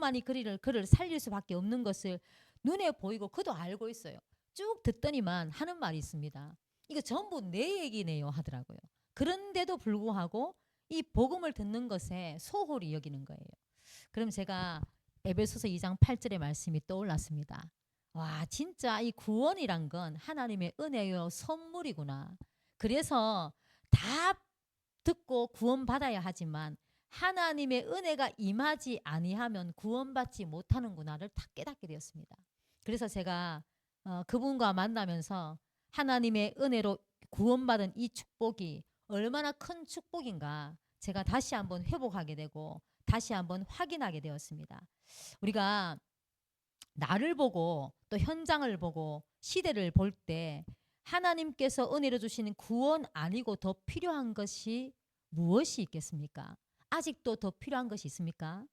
부모만이 그를 살릴 수밖에 없는 것을 눈에 보이고 그도 알고 있어요. 쭉 듣더니만 하는 말이 있습니다. 이거 전부 내 얘기네요 하더라고요. 그런데도 불구하고 이 복음을 듣는 것에 소홀히 여기는 거예요. 그럼 제가 에베소서 2장 8절의 말씀이 떠올랐습니다. 와, 진짜 이 구원이란 건 하나님의 은혜요 선물이구나. 그래서 다 듣고 구원받아야 하지만 하나님의 은혜가 임하지 아니하면 구원받지 못하는구나를 다 깨닫게 되었습니다. 그래서 제가 그분과 만나면서 하나님의 은혜로 구원받은 이 축복이 얼마나 큰 축복인가 제가 다시 한번 회복하게 되고 다시 한번 확인하게 되었습니다. 우리가 나를 보고 또 현장을 보고 시대를 볼 때 하나님께서 은혜로 주시는 구원 아니고 더 필요한 것이 무엇이 있겠습니까? 아직도 더 필요한 것이 있습니까?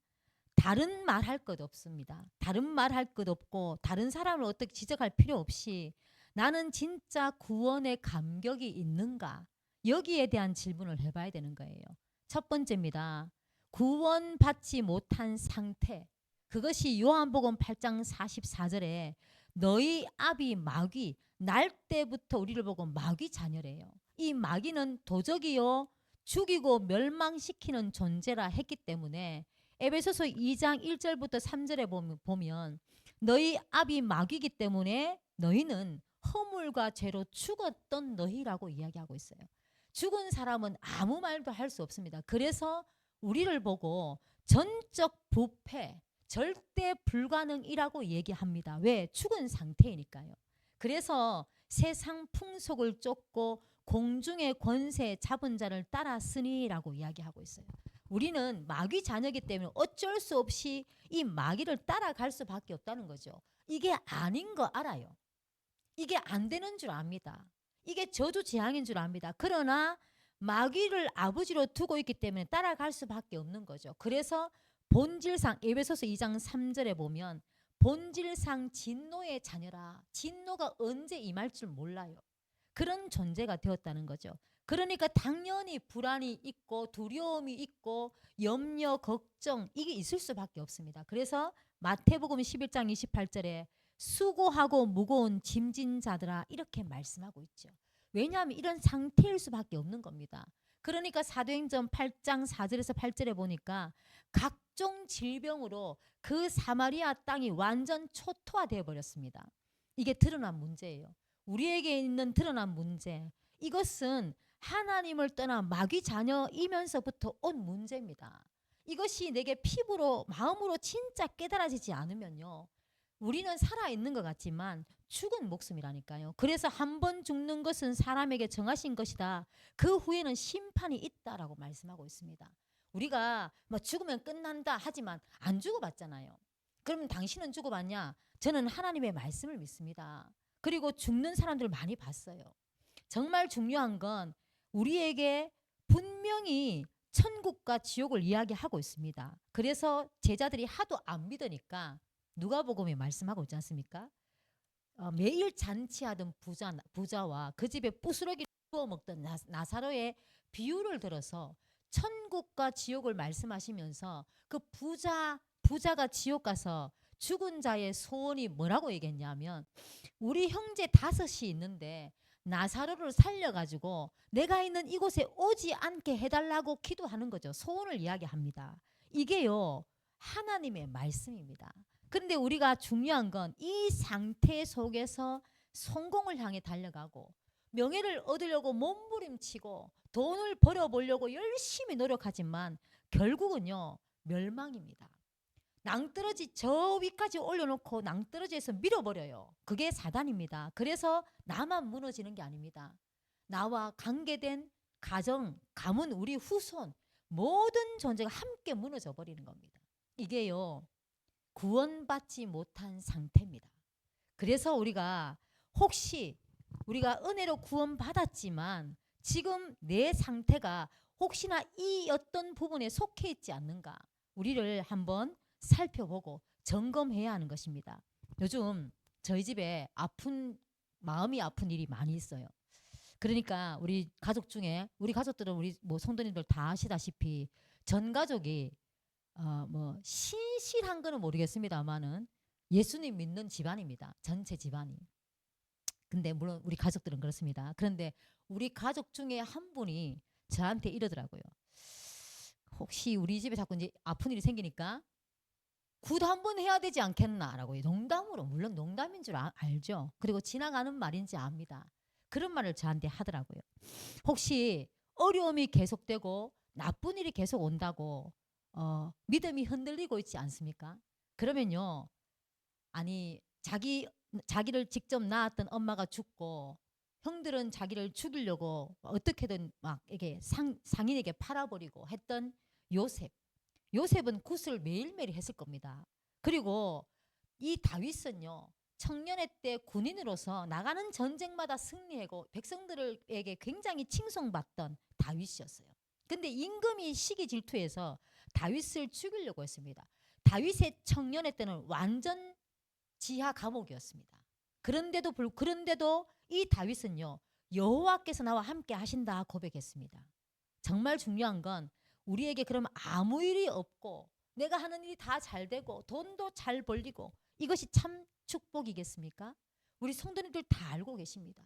다른 말할 것 없습니다. 다른 말할 것 없고 다른 사람을 어떻게 지적할 필요 없이 나는 진짜 구원의 감격이 있는가? 여기에 대한 질문을 해봐야 되는 거예요. 첫 번째입니다. 구원받지 못한 상태. 그것이 요한복음 8장 44절에 너희 아비 마귀 날 때부터 우리를 보고 마귀 자녀래요. 이 마귀는 도적이요 죽이고 멸망시키는 존재라 했기 때문에 에베소서 2장 1절부터 3절에 보면 너희 아비 마귀이기 때문에 너희는 허물과 죄로 죽었던 너희라고 이야기하고 있어요. 죽은 사람은 아무 말도 할 수 없습니다. 그래서 우리를 보고 전적 부패, 절대 불가능이라고 얘기합니다. 왜? 죽은 상태이니까요. 그래서 세상 풍속을 쫓고 공중의 권세 잡은 자를 따랐으니라고 이야기하고 있어요. 우리는 마귀 자녀이기 때문에 어쩔 수 없이 이 마귀를 따라갈 수밖에 없다는 거죠. 이게 아닌 거 알아요. 이게 안 되는 줄 압니다. 이게 저주 재앙인 줄 압니다. 그러나 마귀를 아버지로 두고 있기 때문에 따라갈 수밖에 없는 거죠. 그래서 본질상 에베소서 2장 3절에 보면 본질상 진노의 자녀라. 진노가 언제 임할 줄 몰라요. 그런 존재가 되었다는 거죠. 그러니까 당연히 불안이 있고 두려움이 있고 염려, 걱정 이게 있을 수밖에 없습니다. 그래서 마태복음 11장 28절에 수고하고 무거운 짐진 자들아 이렇게 말씀하고 있죠. 왜냐하면 이런 상태일 수밖에 없는 겁니다. 그러니까 사도행전 8장 4절에서 8절에 보니까 각종 질병으로 그 사마리아 땅이 완전 초토화되어 버렸습니다. 이게 드러난 문제예요. 우리에게 있는 드러난 문제, 이것은 하나님을 떠나 마귀 자녀이면서부터 온 문제입니다. 이것이 내게 피부로 마음으로 진짜 깨달아지지 않으면요, 우리는 살아있는 것 같지만 죽은 목숨이라니까요. 그래서 한 번 죽는 것은 사람에게 정하신 것이다. 그 후에는 심판이 있다라고 말씀하고 있습니다. 우리가 뭐 죽으면 끝난다 하지만 안 죽어봤잖아요. 그러면 당신은 죽어봤냐? 저는 하나님의 말씀을 믿습니다. 그리고 죽는 사람들 많이 봤어요. 정말 중요한 건 우리에게 분명히 천국과 지옥을 이야기하고 있습니다. 그래서 제자들이 하도 안 믿으니까 누가복음에 말씀하고 있지 않습니까? 매일 잔치하던 부자와 그 집에 부스러기를 구워 먹던 나사로의 비유를 들어서 천국과 지옥을 말씀하시면서 그 부자가 지옥 가서 죽은 자의 소원이 뭐라고 얘기했냐면 우리 형제 5이 있는데 나사로를 살려가지고 내가 있는 이곳에 오지 않게 해달라고 기도하는 거죠. 소원을 이야기합니다. 이게요 하나님의 말씀입니다. 그런데 우리가 중요한 건 이 상태 속에서 성공을 향해 달려가고 명예를 얻으려고 몸부림치고 돈을 벌어보려고 열심히 노력하지만 결국은요 멸망입니다. 낭떠러지 저 위까지 올려놓고 낭떠러지에서 밀어버려요. 그게 사단입니다. 그래서 나만 무너지는 게 아닙니다. 나와 관계된 가정, 가문, 우리 후손 모든 존재가 함께 무너져 버리는 겁니다. 이게요 구원받지 못한 상태입니다. 그래서 우리가 혹시 우리가 은혜로 구원받았지만 지금 내 상태가 혹시나 이 어떤 부분에 속해 있지 않는가 우리를 한번 살펴보고 점검해야 하는 것입니다. 요즘 저희 집에 마음이 아픈 일이 많이 있어요. 그러니까 우리 가족 중에 우리 가족들은 우리 뭐 성도님들 다 아시다시피 전 가족이 뭐 신실한 거는 모르겠습니다만은 예수님 믿는 집안입니다. 전체 집안이. 근데 물론 우리 가족들은 그렇습니다. 그런데 우리 가족 중에 한 분이 저한테 이러더라고요. 혹시 우리 집에 자꾸 이제 아픈 일이 생기니까 굿 한번 해야 되지 않겠나라고 농담으로, 물론 농담인 줄 알죠. 그리고 지나가는 말인지 압니다. 그런 말을 저한테 하더라고요. 혹시 어려움이 계속되고 나쁜 일이 계속 온다고 믿음이 흔들리고 있지 않습니까? 그러면요, 아니 자기를 직접 낳았던 엄마가 죽고 형들은 자기를 죽이려고 어떻게든 막 이게 상인에게 팔아버리고 했던 요셉. 요셉은 굿을 매일매일 했을 겁니다. 그리고 이 다윗은요, 청년의 때 군인으로서 나가는 전쟁마다 승리하고 백성들에게 굉장히 칭송받던 다윗이었어요. 근데 임금이 시기 질투해서 다윗을 죽이려고 했습니다. 다윗의 청년의 때는 완전 지하 감옥이었습니다. 그런데도 이 다윗은요, 여호와께서 나와 함께 하신다 고백했습니다. 정말 중요한 건 우리에게 그럼 아무 일이 없고 내가 하는 일이 다 잘 되고 돈도 잘 벌리고 이것이 참 축복이겠습니까? 우리 성도님들 다 알고 계십니다.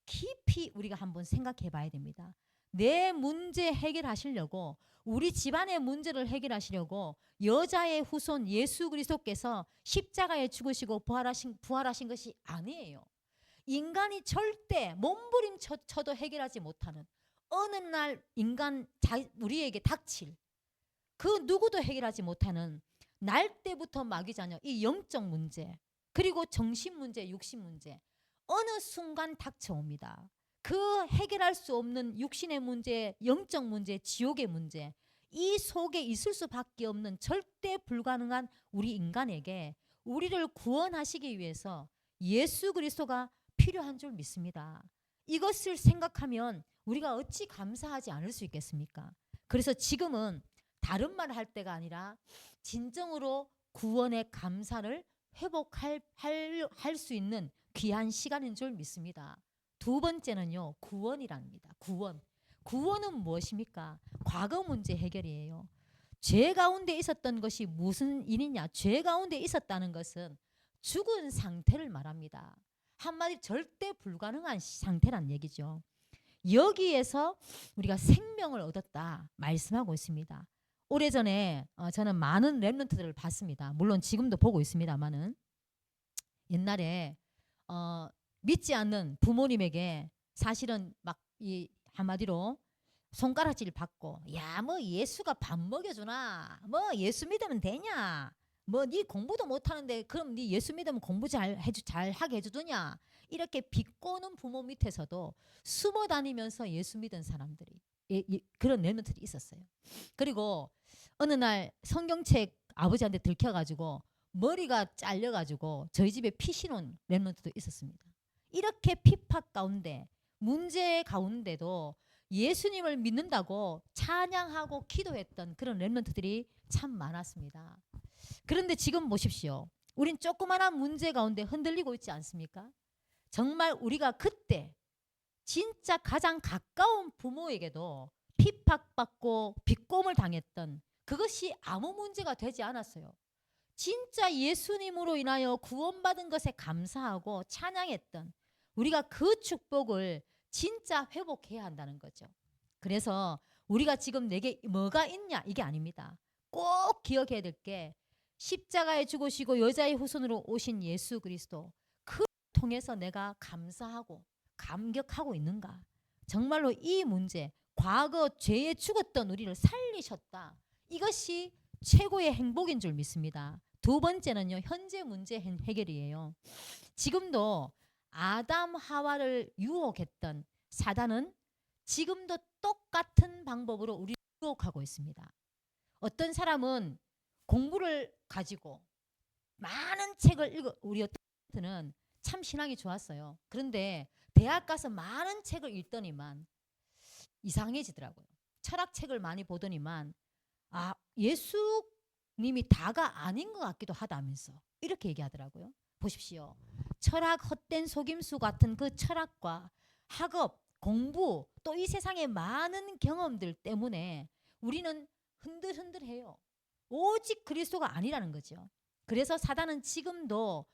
깊이 우리가 한번 생각해 봐야 됩니다. 내 문제 해결하시려고, 우리 집안의 문제를 해결하시려고 여자의 후손 예수 그리스도께서 십자가에 죽으시고 부활하신 것이 아니에요. 인간이 절대 몸부림쳐도 해결하지 못하는, 어느 날 우리에게 닥칠 그 누구도 해결하지 못하는 날 때부터 마귀자녀 이 영적 문제, 그리고 정신 문제, 육신 문제 어느 순간 닥쳐옵니다. 그 해결할 수 없는 육신의 문제, 영적 문제, 지옥의 문제, 이 속에 있을 수밖에 없는 절대 불가능한 우리 인간에게 우리를 구원하시기 위해서 예수 그리스도가 필요한 줄 믿습니다. 이것을 생각하면 우리가 어찌 감사하지 않을 수 있겠습니까? 그래서 지금은 다른 말 할 때가 아니라 진정으로 구원의 감사를 회복할 수 있는 귀한 시간인 줄 믿습니다. 두 번째는요, 구원이랍니다. 구원은 무엇입니까? 과거 문제 해결이에요. 죄 가운데 있었던 것이 무슨 일이냐? 죄 가운데 있었다는 것은 죽은 상태를 말합니다. 한마디로 절대 불가능한 상태란 얘기죠. 여기에서 우리가 생명을 얻었다 말씀하고 있습니다. 오래전에 저는 많은 렘넌트들을 봤습니다. 물론 지금도 보고 있습니다만은 옛날에 믿지 않는 부모님에게 사실은 막 이 한마디로 손가락질 받고, 야 뭐 예수가 밥 먹여주나, 뭐 예수 믿으면 되냐, 뭐 네 공부도 못하는데 그럼 네 예수 믿으면 공부 잘 하게 해주더냐, 이렇게 비꼬는 부모 밑에서도 숨어 다니면서 예수 믿은 사람들이 그런 렘넌트들이 있었어요. 그리고 어느 날 성경책 아버지한테 들켜가지고 머리가 잘려가지고 저희 집에 피신온 렘넌트도 있었습니다. 이렇게 핍박 가운데, 문제 가운데도 예수님을 믿는다고 찬양하고 기도했던 그런 렘넌트들이 참 많았습니다. 그런데 지금 보십시오. 우린 조그마한 문제 가운데 흔들리고 있지 않습니까? 정말 우리가 그때 진짜 가장 가까운 부모에게도 핍박받고 비꼼을 당했던 그것이 아무 문제가 되지 않았어요. 진짜 예수님으로 인하여 구원받은 것에 감사하고 찬양했던 우리가 그 축복을 진짜 회복해야 한다는 거죠. 그래서 우리가 지금 내게 뭐가 있냐 이게 아닙니다. 꼭 기억해야 될 게 십자가에 죽으시고 여자의 후손으로 오신 예수 그리스도, 그 통해서 내가 감사하고 감격하고 있는가. 정말로 이 문제, 과거 죄에 죽었던 우리를 살리셨다. 이것이 최고의 행복인 줄 믿습니다. 두 번째는요, 현재 문제 해결이에요. 지금도 아담 하와를 유혹했던 사단은 지금도 똑같은 방법으로 우리를 유혹하고 있습니다. 어떤 사람은 공부를 가지고 많은 책을 읽어, 우리 어떤 참 신앙이 좋았어요. 그런데 대학 가서 많은 책을 읽더니만 이상해지더라고요. 철학책을 많이 보더니만 예수님이 다가 아닌 것 같기도 하다면서 이렇게 얘기하더라고요. 보십시오. 철학, 헛된 속임수 같은 그 철학과 학업, 공부, 또 이 세상의 많은 경험들 때문에 우리는 흔들흔들해요. 오직 그리스도가 아니라는 거죠. 그래서 사단은 지금도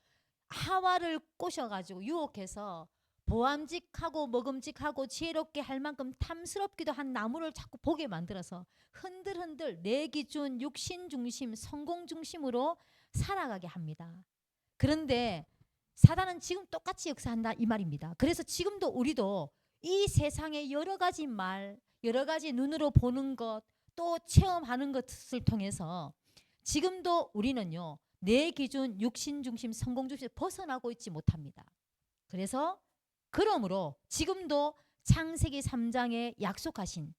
하와를 꼬셔가지고 유혹해서 보암직하고 먹음직하고 지혜롭게 할 만큼 탐스럽기도 한 나무를 자꾸 보게 만들어서 흔들흔들 내 기준, 육신 중심, 성공 중심으로 살아가게 합니다. 그런데 사단은 지금 똑같이 역사한다 이 말입니다. 그래서 지금도 우리도 이 세상의 여러 가지 말, 여러 가지 눈으로 보는 것, 또 체험하는 것을 통해서 지금도 우리는요, 내 기준, 육신 중심, 성공 중심에서 벗어나고 있지 못합니다. 그래서 그러므로 지금도 창세기 3장에 약속하신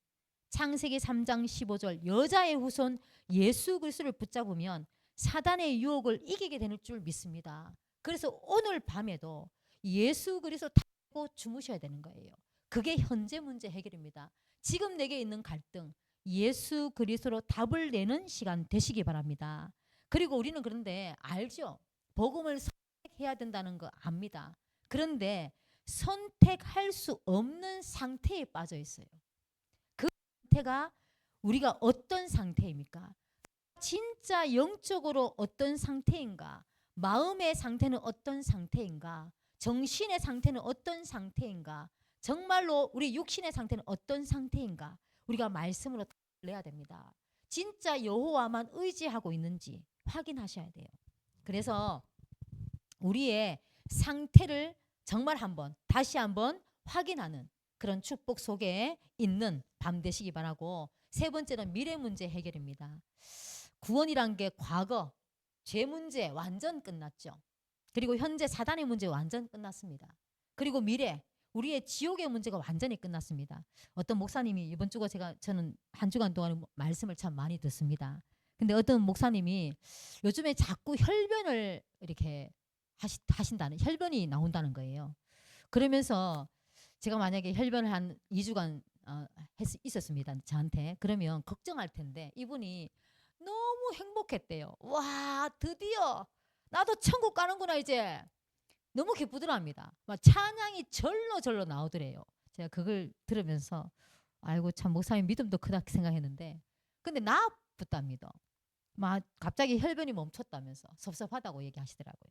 창세기 3장 15절 여자의 후손 예수 그리스도를 붙잡으면 사단의 유혹을 이기게 되는 줄 믿습니다. 그래서 오늘 밤에도 예수 그리스도 타고 주무셔야 되는 거예요. 그게 현재 문제 해결입니다. 지금 내게 있는 갈등 예수 그리스도로 답을 내는 시간 되시기 바랍니다. 그리고 우리는 그런데 알죠. 복음을 선택해야 된다는 거 압니다. 그런데 선택할 수 없는 상태에 빠져 있어요. 그 상태가 우리가 어떤 상태입니까? 진짜 영적으로 어떤 상태인가? 마음의 상태는 어떤 상태인가? 정신의 상태는 어떤 상태인가? 정말로 우리 육신의 상태는 어떤 상태인가? 우리가 말씀으로 내야 됩니다. 진짜 여호와만 의지하고 있는지 확인하셔야 돼요. 그래서 우리의 상태를 정말 다시 한번 확인하는 그런 축복 속에 있는 밤 되시기 바라고, 세 번째는 미래 문제 해결입니다. 구원이란 게 과거 죄 문제 완전 끝났죠. 그리고 현재 사단의 문제 완전 끝났습니다. 그리고 미래 우리의 지옥의 문제가 완전히 끝났습니다. 어떤 목사님이 이번 주가 저는 한 주간 동안 말씀을 참 많이 듣습니다. 근데 어떤 목사님이 요즘에 자꾸 혈변을 이렇게 하신다는, 혈변이 나온다는 거예요. 그러면서 제가 만약에 혈변을 한 2주간 있었습니다. 저한테. 그러면 걱정할 텐데 이분이 너무 행복했대요. 와, 드디어 나도 천국 가는구나 이제. 너무 기쁘더랍니다. 막 찬양이 절로 나오더래요. 제가 그걸 들으면서 아이고 참 목사님 믿음도 크다 생각했는데, 근데 나쁘답니다. 막 갑자기 혈변이 멈췄다면서 섭섭하다고 얘기하시더라고요.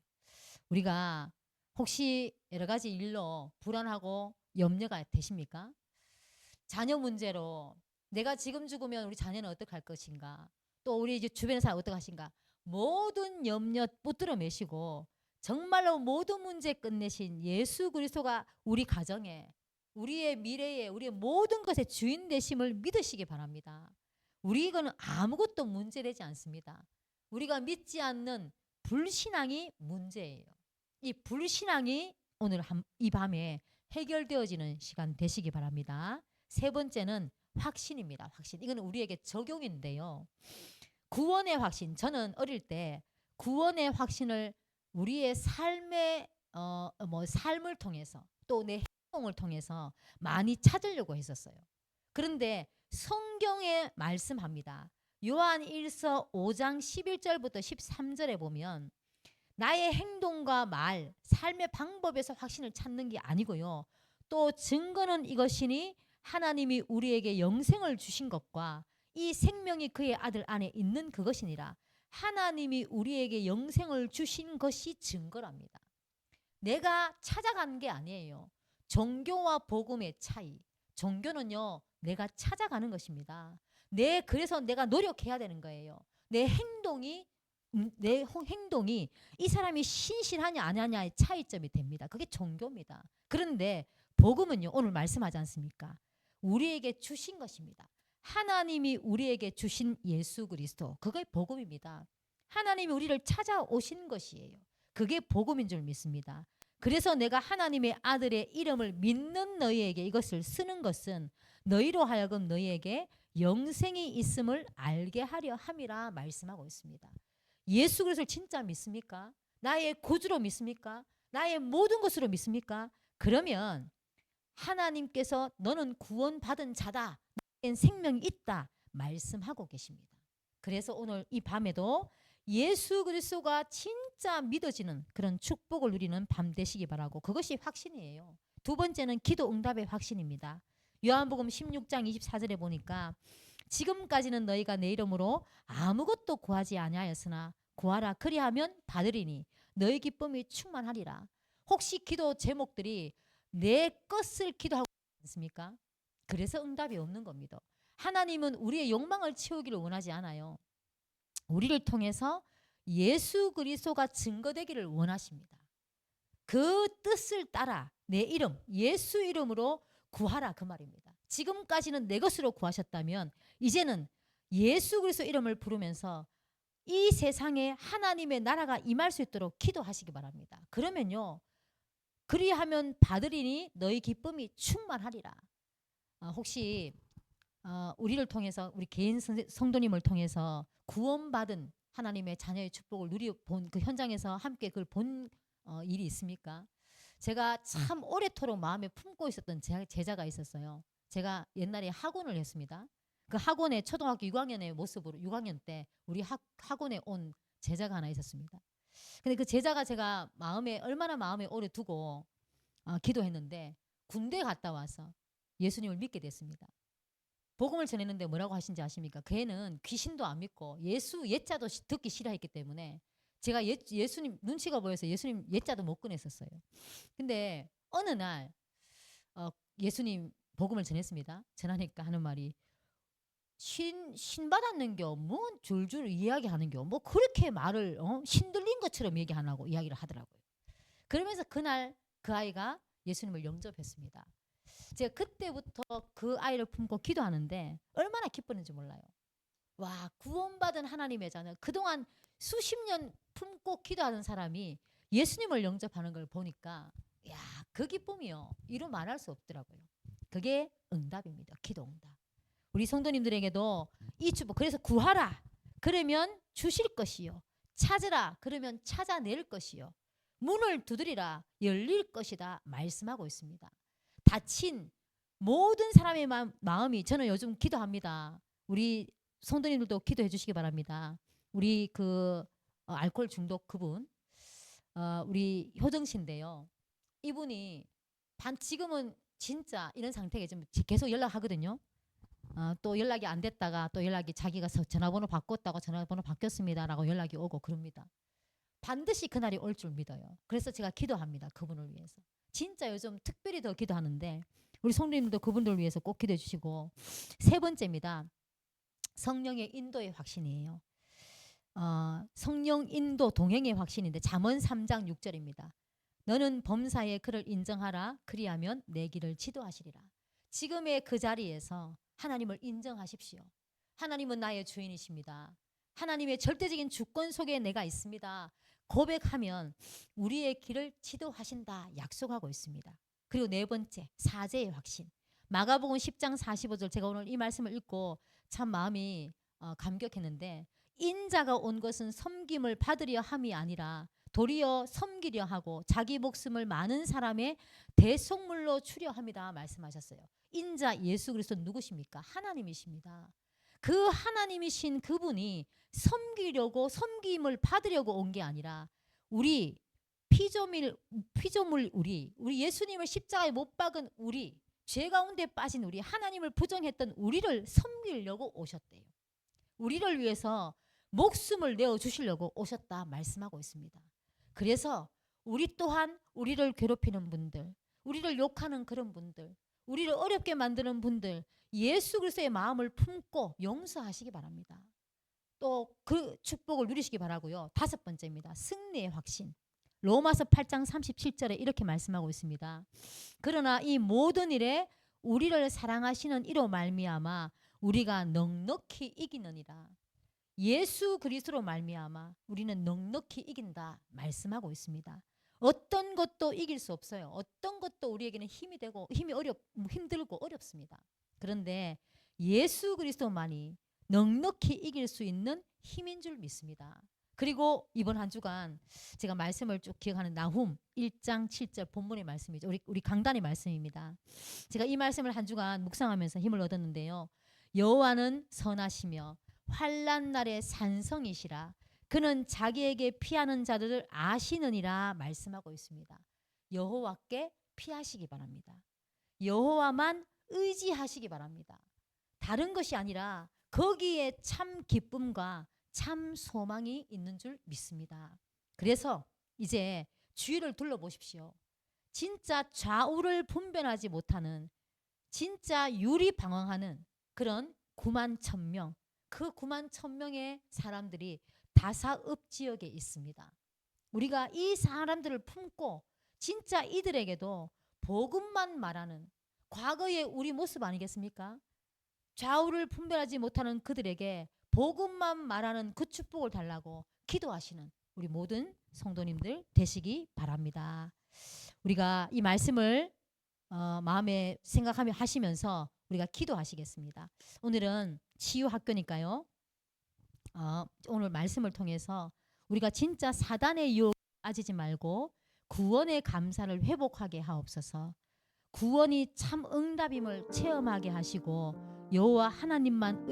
우리가 혹시 여러 가지 일로 불안하고 염려가 되십니까? 자녀 문제로 내가 지금 죽으면 우리 자녀는 어떻게 할 것인가? 또 우리 이제 주변의 사람 어떻게 하신가? 모든 염려 붙들어 매시고 정말로 모든 문제 끝내신 예수 그리스도가 우리 가정에, 우리의 미래에, 우리의 모든 것의 주인 되심을 믿으시기 바랍니다. 우리는 아무것도 문제되지 않습니다. 우리가 믿지 않는 불신앙이 문제예요. 이 불신앙이 오늘 이 밤에 해결되어지는 시간 되시기 바랍니다. 세 번째는 확신입니다. 확신. 이건 우리에게 적용인데요. 구원의 확신. 저는 어릴 때 구원의 확신을 우리의 삶의 삶을 통해서 또 내 행동을 통해서 많이 찾으려고 했었어요. 그런데 성경에 말씀합니다. 요한 1서 5장 11절부터 13절에 보면 나의 행동과 말, 삶의 방법에서 확신을 찾는 게 아니고요. 또 증거는 이것이니 하나님이 우리에게 영생을 주신 것과 이 생명이 그의 아들 안에 있는 그것이니라. 하나님이 우리에게 영생을 주신 것이 증거랍니다. 내가 찾아가는 게 아니에요. 종교와 복음의 차이. 종교는요, 내가 찾아가는 것입니다. 그래서 내가 노력해야 되는 거예요. 내 행동이 이 사람이 신실하냐 안 하냐의 차이점이 됩니다. 그게 종교입니다. 그런데 복음은요, 오늘 말씀하지 않습니까? 우리에게 주신 것입니다. 하나님이 우리에게 주신 예수 그리스도, 그게 복음입니다. 하나님이 우리를 찾아오신 것이에요. 그게 복음인 줄 믿습니다. 그래서 내가 하나님의 아들의 이름을 믿는 너희에게 이것을 쓰는 것은 너희로 하여금 너희에게 영생이 있음을 알게 하려 함이라 말씀하고 있습니다. 예수 그리스도를 진짜 믿습니까? 나의 구주로 믿습니까? 나의 모든 것으로 믿습니까? 그러면 하나님께서 너는 구원받은 자다. 너에겐 생명이 있다. 말씀하고 계십니다. 그래서 오늘 이 밤에도 예수 그리스도가 진짜 믿어지는 그런 축복을 누리는 밤 되시기 바라고, 그것이 확신이에요. 두 번째는 기도 응답의 확신입니다. 요한복음 16장 24절에 보니까 지금까지는 너희가 내 이름으로 아무것도 구하지 아니하였으나 구하라 그리하면 받으리니 너희 기쁨이 충만하리라. 혹시 기도 제목들이 내 것을 기도하고 있습니까? 그래서 응답이 없는 겁니다. 하나님은 우리의 욕망을 채우기를 원하지 않아요. 우리를 통해서 예수 그리스도가 증거되기를 원하십니다. 그 뜻을 따라 내 이름, 예수 이름으로 구하라 그 말입니다. 지금까지는 내 것으로 구하셨다면 이제는 예수 그리스도 이름을 부르면서 이 세상에 하나님의 나라가 임할 수 있도록 기도하시기 바랍니다. 그러면요, 그리하면 받으리니 너희 기쁨이 충만하리라. 혹시 우리를 통해서 우리 개인 성도님을 통해서 구원받은 하나님의 자녀의 축복을 누려본 그 현장에서 함께 그걸 본 일이 있습니까? 제가 참 오래도록 마음에 품고 있었던 제자가 있었어요. 제가 옛날에 학원을 했습니다. 그 학원에 초등학교 6학년의 모습으로 6학년 때 우리 학원에 온 제자가 하나 있었습니다. 근데 그 제자가 제가 얼마나 마음에 오래 두고 기도했는데 군대 갔다 와서 예수님을 믿게 됐습니다. 복음을 전했는데 뭐라고 하신지 아십니까? 걔는 귀신도 안 믿고 예수 옛자도 듣기 싫어했기 때문에 제가 예수님 눈치가 보여서 예수님 옛자도 못 꺼냈었어요. 근데 어느 날 예수님 복음을 전했습니다. 전하니까 하는 말이 신 받았는겨 뭐 줄줄 이야기하는겨 뭐 그렇게 말을 신들린 것처럼 얘기하라고 이야기를 하더라고요. 그러면서 그날 그 아이가 예수님을 영접했습니다. 제가 그때부터 그 아이를 품고 기도하는데 얼마나 기뻤는지 몰라요. 와, 구원받은 하나님의 자녀, 그동안 수십 년 품고 기도하는 사람이 예수님을 영접하는 걸 보니까 야, 그 기쁨이요, 이루 말할 수 없더라고요. 그게 응답입니다. 기도 응답. 우리 성도님들에게도 이 축복, 그래서 구하라 그러면 주실 것이요, 찾으라 그러면 찾아낼 것이요, 문을 두드리라 열릴 것이다 말씀하고 있습니다. 다친 모든 사람의 마음이, 저는 요즘 기도합니다. 우리 성도님들도 기도해 주시기 바랍니다. 우리 그 알코올 중독 그분, 우리 효정 씨인데요. 이분이 지금은 진짜 이런 상태가 좀 계속 연락하거든요. 또 연락이 안 됐다가 또 연락이 자기가 전화번호 바꿨다고 전화번호 바뀌었습니다라고 연락이 오고 그럽니다. 반드시 그날이 올 줄 믿어요. 그래서 제가 기도합니다. 그분을 위해서. 진짜 요즘 특별히 더 기도하는데 우리 성도님들도 그분들 위해서 꼭 기도해 주시고, 세 번째입니다. 성령의 인도의 확신이에요. 성령 인도 동행의 확신인데 잠언 3장 6절입니다. 너는 범사에 그를 인정하라 그리하면 내 길을 지도하시리라. 지금의 그 자리에서 하나님을 인정하십시오. 하나님은 나의 주인이십니다. 하나님의 절대적인 주권 속에 내가 있습니다. 고백하면 우리의 길을 지도하신다 약속하고 있습니다. 그리고 네 번째, 사제의 확신. 마가복음 10장 45절, 제가 오늘 이 말씀을 읽고 참 마음이 감격했는데, 인자가 온 것은 섬김을 받으려 함이 아니라 도리어 섬기려 하고 자기 목숨을 많은 사람의 대속물로 주려 함이다 말씀하셨어요. 인자 예수 그리스도 누구십니까? 하나님이십니다. 그 하나님이신 그분이 섬기려고, 섬김을 받으려고 온 게 아니라 우리 피조물 우리 예수님을 십자가에 못 박은 우리, 죄 가운데 빠진 우리, 하나님을 부정했던 우리를 섬기려고 오셨대요. 우리를 위해서 목숨을 내어 주시려고 오셨다 말씀하고 있습니다. 그래서 우리 또한 우리를 괴롭히는 분들, 우리를 욕하는 그런 분들, 우리를 어렵게 만드는 분들, 예수 그리스도의 마음을 품고 용서하시기 바랍니다. 또 그 축복을 누리시기 바라고요. 다섯 번째입니다. 승리의 확신. 로마서 8장 37절에 이렇게 말씀하고 있습니다. 그러나 이 모든 일에 우리를 사랑하시는 이로 말미암아 우리가 넉넉히 이기느니라. 예수 그리스도로 말미암아 우리는 넉넉히 이긴다 말씀하고 있습니다. 어떤 것도 이길 수 없어요. 어떤 것도 우리에게는 힘이 되고 힘들고 어렵습니다. 그런데 예수 그리스도만이 넉넉히 이길 수 있는 힘인 줄 믿습니다. 그리고 이번 한 주간 제가 말씀을 쭉 기억하는 나훔 1장 7절 본문의 말씀이죠. 우리 강단의 말씀입니다. 제가 이 말씀을 한 주간 묵상하면서 힘을 얻었는데요. 여호와는 선하시며 환난 날에 산성이시라. 그는 자기에게 피하는 자들을 아시느니라 말씀하고 있습니다. 여호와께 피하시기 바랍니다. 여호와만 의지하시기 바랍니다. 다른 것이 아니라 거기에 참 기쁨과 참 소망이 있는 줄 믿습니다. 그래서 이제 주위를 둘러보십시오. 진짜 좌우를 분별하지 못하는, 진짜 유리방황하는 그런 9만 1,000명, 그 9만 1,000명의 사람들이 다사읍 지역에 있습니다. 우리가 이 사람들을 품고 진짜 이들에게도 복음만 말하는 과거의 우리 모습 아니겠습니까? 좌우를 분별하지 못하는 그들에게 복음만 말하는 그 축복을 달라고 기도하시는 우리 모든 성도님들 되시기 바랍니다. 우리가 이 말씀을 마음에 생각하며 하시면서 우리가 기도하시겠습니다. 오늘은 치유학교니까요. 오늘 말씀을 통해서 우리가 진짜 사단의 유혹에 빠지지 말고 구원의 감사를 회복하게 하옵소서. 구원이 참 응답임을 체험하게 하시고 여호와 하나님만